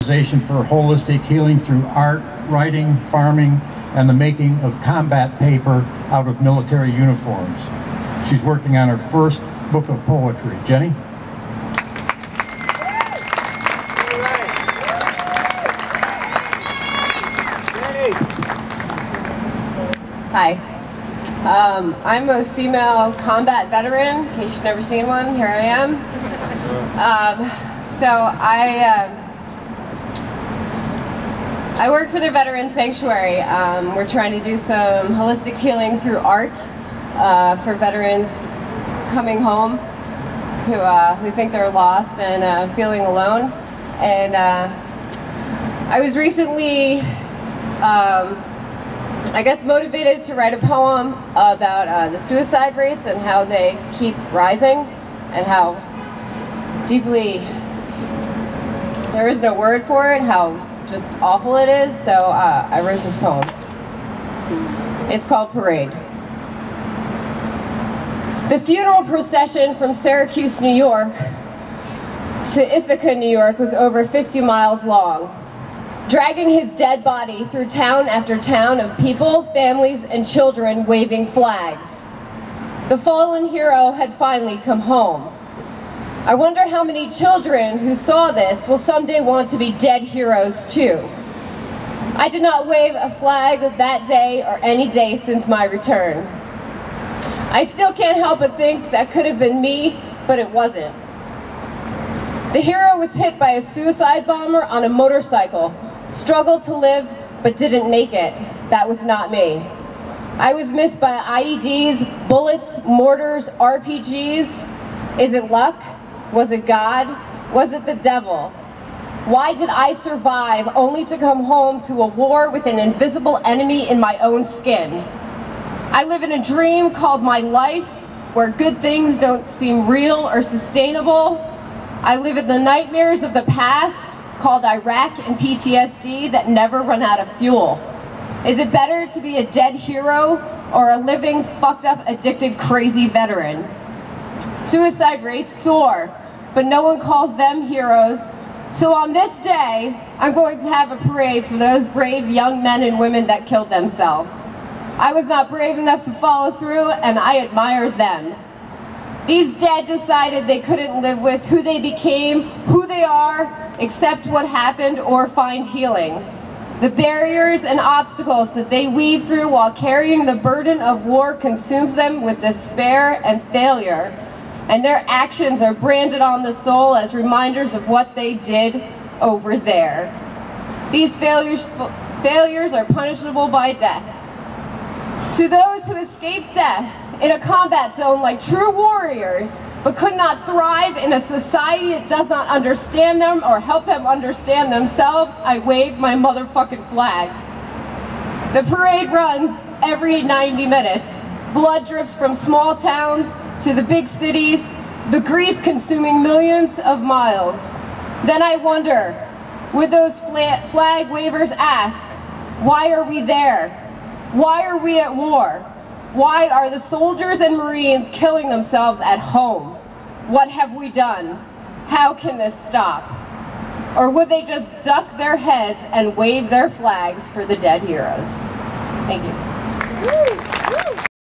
For holistic healing through art, writing, farming, and the making of combat paper out of military uniforms. She's working on her first book of poetry. Jenny? Hi. I'm a female combat veteran, in case you've never seen one. Here I am. I work for the Veterans Sanctuary. We're trying to do some holistic healing through art for veterans coming home who think they're lost and feeling alone. And I was recently, I guess, motivated to write a poem about the suicide rates and how they keep rising and how deeply, there is no word for it, how just awful it is. So I wrote this poem. It's called Parade. The funeral procession from Syracuse, New York to Ithaca, New York was over 50 miles long, dragging his dead body through town after town of people, families, and children waving flags. The fallen hero had finally come home. I wonder how many children who saw this will someday want to be dead heroes too. I did not wave a flag that day or any day since my return. I still can't help but think that could have been me, but it wasn't. The hero was hit by a suicide bomber on a motorcycle, struggled to live, but didn't make it. That was not me. I was missed by IEDs, bullets, mortars, RPGs. Is it luck? Was it God? Was it the devil? Why did I survive only to come home to a war with an invisible enemy in my own skin? I live in a dream called my life, where good things don't seem real or sustainable. I live in the nightmares of the past, called Iraq and PTSD, that never run out of fuel. Is it better to be a dead hero or a living, fucked up, addicted, crazy veteran? Suicide rates soar, but no one calls them heroes. So on this day, I'm going to have a parade for those brave young men and women that killed themselves. I was not brave enough to follow through, and I admire them. These dead decided they couldn't live with who they became, who they are, accept what happened, or find healing. The barriers and obstacles that they weave through while carrying the burden of war consumes them with despair and failure, and their actions are branded on the soul as reminders of what they did over there. These failures are punishable by death. To those who escaped death in a combat zone like true warriors, but could not thrive in a society that does not understand them or help them understand themselves, I wave my motherfucking flag. The parade runs every 90 minutes. Blood drips from small towns to the big cities, the grief consuming millions of miles. Then I wonder, would those flag wavers ask, why are we there? Why are we at war? Why are the soldiers and Marines killing themselves at home? What have we done? How can this stop? Or would they just duck their heads and wave their flags for the dead heroes? Thank you.